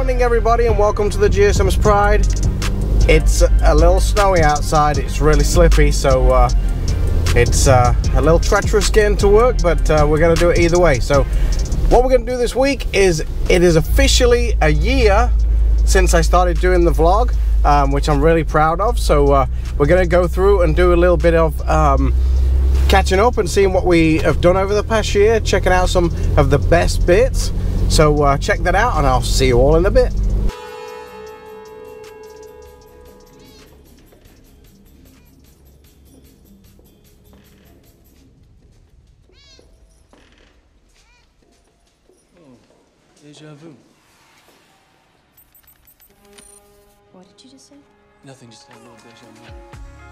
morning everybody and welcome to the GSM's Pride. It's a little snowy outside, it's really slippy, so it's a little treacherous getting to work, but we're going to do it either way. So what we're going to do this week is, it is officially a year since I started doing the vlog, which I'm really proud of. So we're going to go through and do a little bit of catching up and seeing what we have done over the past year, checking out some of the best bits. So check that out and I'll see you all in a bit. Deja vu. What did you just say? Nothing, just had a little deja vu.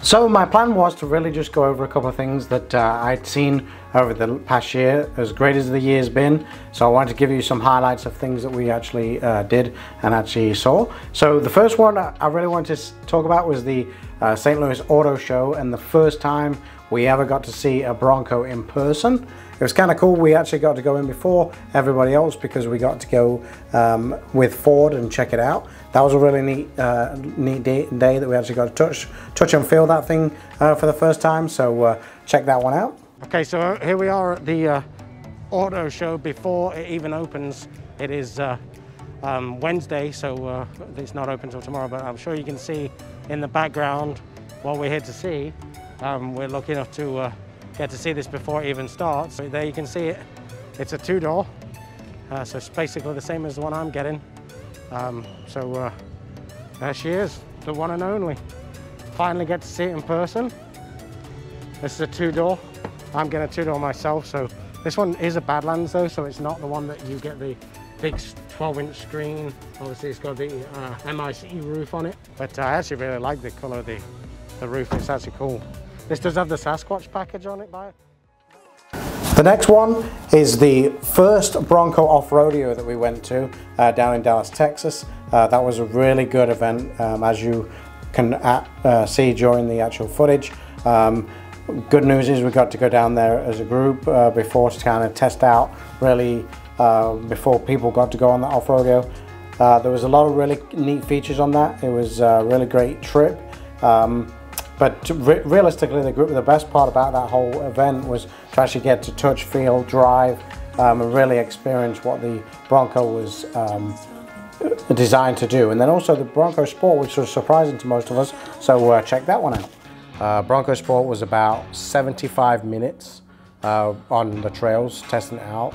So my plan was to really just go over a couple of things that I'd seen over the past year, as great as the year's been. So I wanted to give you some highlights of things that we actually did and actually saw. So the first one I really wanted to talk about was the St. Louis Auto Show, and the first time we ever got to see a Bronco in person. It was kind of cool. We actually got to go in before everybody else because we got to go with Ford and check it out. That was a really neat day that we actually got to touch and feel that thing for the first time. So check that one out. Okay, so here we are at the auto show before it even opens. It is Wednesday, so it's not open till tomorrow, but I'm sure you can see in the background what we're here to see. We're lucky enough to get to see this before it even starts. So there you can see it. It's a two-door, so it's basically the same as the one I'm getting. So there she is, the one and only. Finally get to see it in person. This is a two-door. I'm getting a two-door myself, so this one is a Badlands though, so it's not the one that you get the big 12-inch screen. Obviously it's got the MIC roof on it, but I actually really like the colour of the roof. It's actually cool. This does have the Sasquatch package on it by it. The next one is the first Bronco off-rodeo that we went to down in Dallas, Texas. That was a really good event, as you can see during the actual footage. Good news is we got to go down there as a group before to kind of test out, really, before people got to go on that off-rodeo. There was a lot of really neat features on that. It was a really great trip. But realistically, the best part about that whole event was to actually get to touch, feel, drive, and really experience what the Bronco was designed to do. And then also the Bronco Sport, which was surprising to most of us, so check that one out. Bronco Sport was about 75 minutes on the trails, testing it out,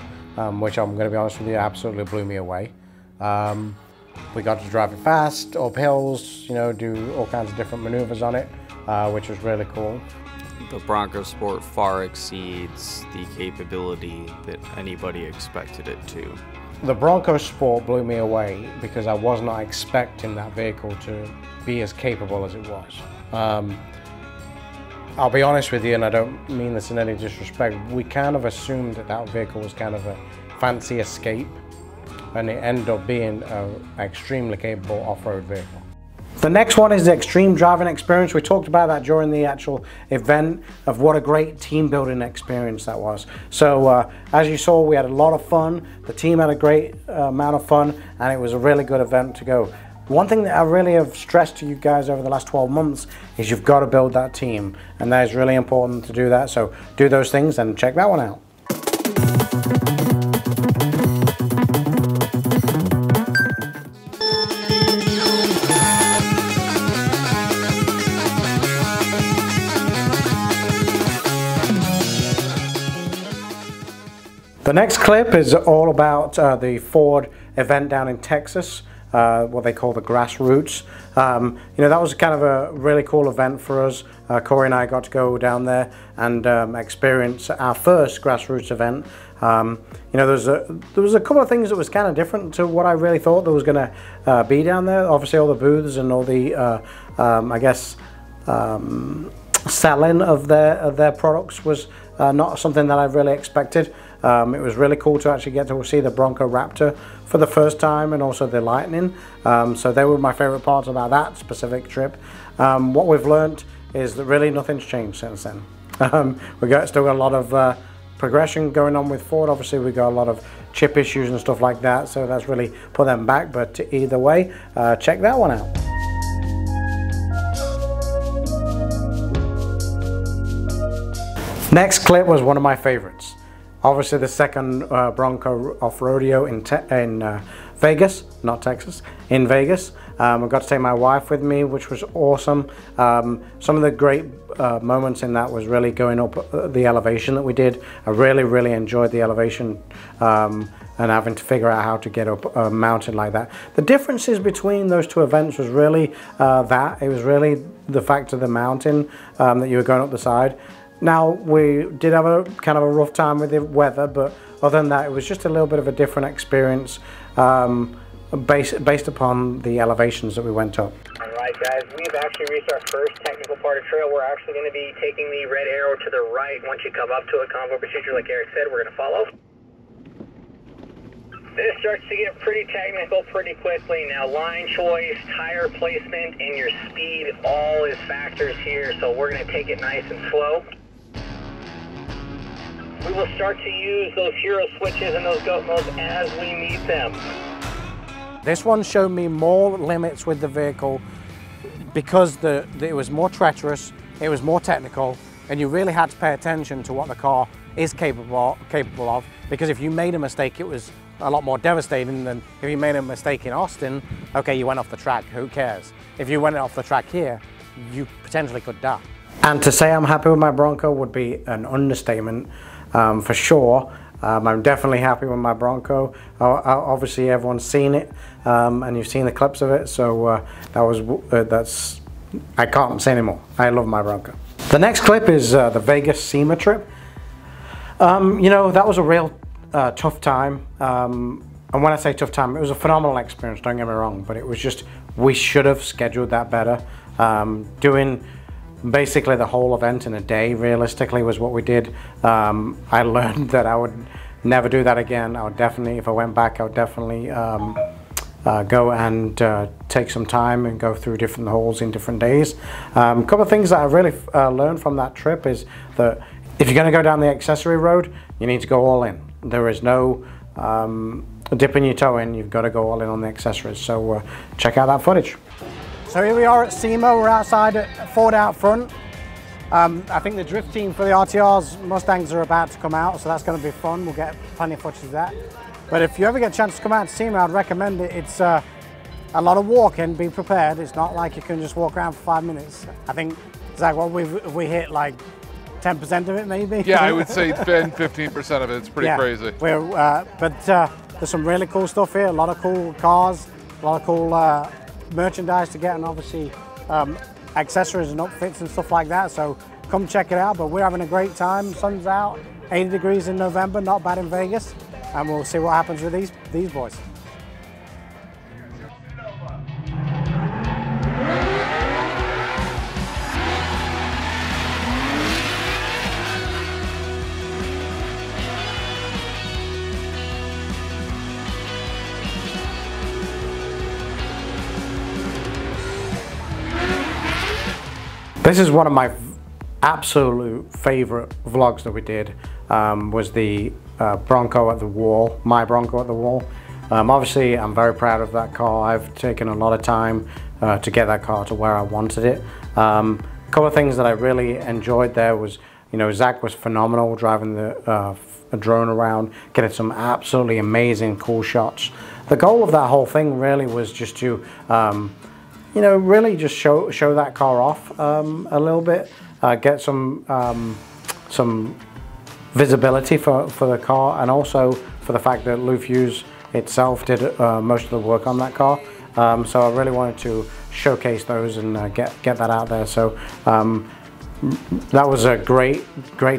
which I'm going to be honest with you, absolutely blew me away. We got to drive it fast, up hills, you know, do all kinds of different maneuvers on it. Which was really cool. The Bronco Sport far exceeds the capability that anybody expected it to. The Bronco Sport blew me away because I was not expecting that vehicle to be as capable as it was. I'll be honest with you, and I don't mean this in any disrespect, we kind of assumed that that vehicle was kind of a fancy escape, and it ended up being an extremely capable off-road vehicle. The next one is the extreme driving experience. We talked about that during the actual event, of what a great team building experience that was. So as you saw, we had a lot of fun. The team had a great amount of fun, and it was a really good event to go. One thing that I really have stressed to you guys over the last 12 months is you've got to build that team, and that is really important to do that. So do those things and check that one out. The next clip is all about the Ford event down in Texas, what they call the Grassroots. You know, that was kind of a really cool event for us. Corey and I got to go down there and experience our first Grassroots event. You know, there was a couple of things that was kind of different to what I really thought there was going to be down there. Obviously all the booths and all the, I guess, selling of their products was not something that I really expected. It was really cool to actually get to see the Bronco Raptor for the first time, and also the Lightning. So they were my favorite parts about that specific trip. What we've learned is that really nothing's changed since then. Still got a lot of progression going on with Ford. Obviously we got a lot of chip issues and stuff like that, so that's really put them back. But either way, check that one out. Next clip was one of my favorites. Obviously the second Bronco off-rodeo in Vegas, not Texas, in Vegas. I got to take my wife with me, which was awesome. Some of the great moments in that was really going up the elevation that we did. I really enjoyed the elevation and having to figure out how to get up a mountain like that. The differences between those two events was really it was really the fact of the mountain that you were going up the side. Now, we did have a kind of a rough time with the weather, but other than that, it was just a little bit of a different experience based upon the elevations that we went up. All right, guys, we've actually reached our first technical part of trail. We're actually going to be taking the red arrow to the right. Once you come up to a convoy procedure, like Eric said, we're going to follow. This starts to get pretty technical pretty quickly. Now, line choice, tire placement, and your speed all is factors here, so we're going to take it nice and slow. We will start to use those hero switches and those goat modes as we need them. This one showed me more limits with the vehicle because it was more treacherous, it was more technical, and you really had to pay attention to what the car is capable of, because if you made a mistake, it was a lot more devastating than if you made a mistake in Austin. Okay, you went off the track, who cares? If you went off the track here, you potentially could die. And to say I'm happy with my Bronco would be an understatement. For sure, I'm definitely happy with my Bronco. Obviously everyone's seen it, and you've seen the clips of it, so I can't say anymore. I love my Bronco. The next clip is the Vegas SEMA trip. You know, that was a real tough time, and when I say tough time, it was a phenomenal experience, don't get me wrong, but it was just, we should have scheduled that better. Doing basically the whole event in a day realistically was what we did. I learned that I would never do that again. I would definitely, if I went back, I would definitely go and take some time and go through different holes in different days. A couple of things that I really learned from that trip is that if you're going to go down the accessory road, you need to go all in. There is no dipping your toe in. You've got to go all in on the accessories. So check out that footage. So here we are at SEMA. We're outside at Ford out front. I think the drift team for the RTRs, Mustangs, are about to come out, so that's going to be fun. We'll get plenty of footage of that. But if you ever get a chance to come out to SEMA, I'd recommend it. It's a lot of walking. Be prepared. It's not like you can just walk around for 5 minutes. I think, Zach, what we hit like 10% of it maybe? Yeah, I would say 10–15% of it. It's pretty crazy. But there's some really cool stuff here. A lot of cool cars, a lot of cool merchandise to get, and obviously accessories and upfits and stuff like that. So come check it out. But we're having a great time. Sun's out, 80 degrees in November, not bad in Vegas. And we'll see what happens with these boys. This is one of my absolute favorite vlogs that we did, was the Bronco at the wall, my Bronco at the wall. Obviously I'm very proud of that car. I've taken a lot of time to get that car to where I wanted it. A couple of things that I really enjoyed there was, you know, Zach was phenomenal driving the drone around, getting some absolutely amazing cool shots. The goal of that whole thing really was just to you know, really just show that car off a little bit, get some visibility for the car, and also for the fact that Lou Fuse itself did most of the work on that car. So I really wanted to showcase those and get that out there. So that was a great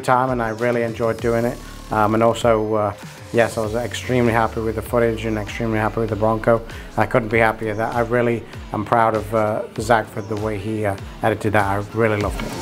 time, and I really enjoyed doing it. And also, yes, I was extremely happy with the footage and extremely happy with the Bronco. I couldn't be happier. That I really am proud of Zach for the way he edited that. I really loved it.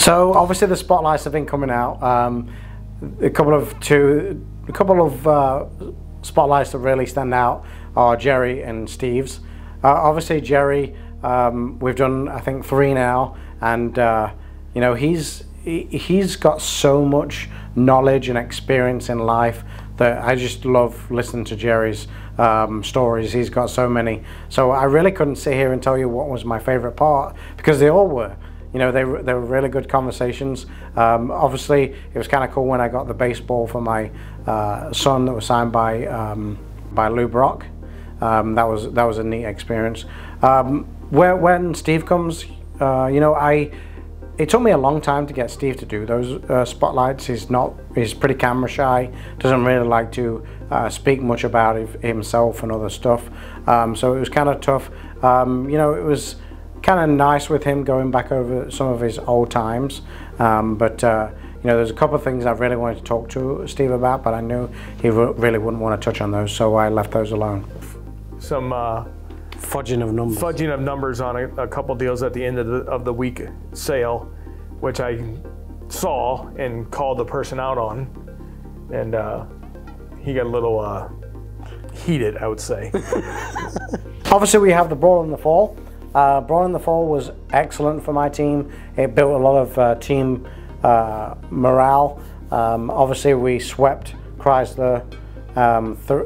So obviously the spotlights have been coming out. A couple of spotlights that really stand out are Jerry and Steve's. Obviously Jerry, we've done I think 3 now, and you know, he's got so much knowledge and experience in life that I just love listening to Jerry's stories. He's got so many, so I really couldn't sit here and tell you what was my favorite part, because they all were. You know, they were really good conversations. Obviously, it was kind of cool when I got the baseball for my son that was signed by Lou Brock. That was a neat experience. When Steve comes, you know, it took me a long time to get Steve to do those spotlights. He's pretty camera shy, doesn't really like to speak much about himself and other stuff. So it was kind of tough. You know, it was kind of nice with him going back over some of his old times. But you know, there's a couple of things I really wanted to talk to Steve about, but I knew he really wouldn't want to touch on those, so I left those alone. Some fudging of numbers on a couple deals at the end of the week sale, which I saw and called the person out on, and he got a little heated, I would say. Obviously, we have the Brawl in the Fall. Brawl in the Fall was excellent for my team. It built a lot of team morale. Obviously, we swept Chrysler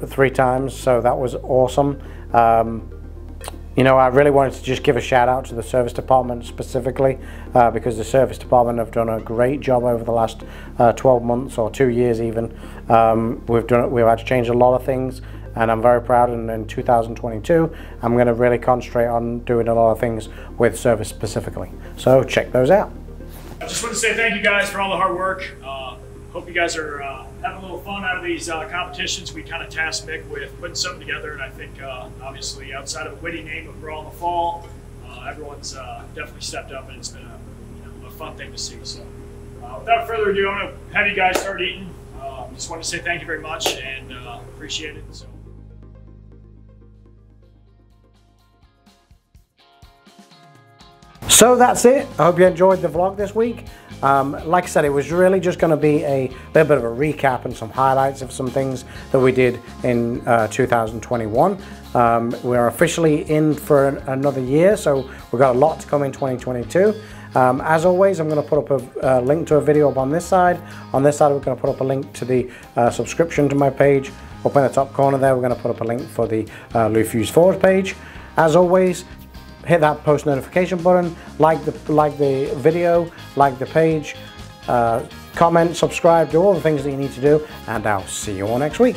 3 times, so that was awesome. You know, I really wanted to just give a shout out to the service department specifically, because the service department have done a great job over the last 12 months or 2 years even. We've had to change a lot of things, and I'm very proud. And in 2022, I'm going to really concentrate on doing a lot of things with service specifically. So check those out. I just want to say thank you guys for all the hard work. Hope you guys are having a little fun out of these competitions. We kind of tasked Mick with putting something together, and I think obviously outside of a witty name of Brawl in the Fall, everyone's definitely stepped up, and it's been a fun thing to see. So without further ado, I'm going to have you guys start eating. Just want to say thank you very much, and appreciate it. So that's it. I hope you enjoyed the vlog this week. Like I said, it was really just going to be a little bit of a recap and some highlights of some things that we did in 2021. We're officially in for another year, so we've got a lot to come in 2022. As always, I'm going to put up a link to a video up on this side. On this side, we're going to put up a link to the subscription to my page. Up in the top corner there, we're going to put up a link for the Lou Fuse Forward page. As always, hit that post notification button, like the video, like the page, comment, subscribe, do all the things that you need to do, and I'll see you all next week.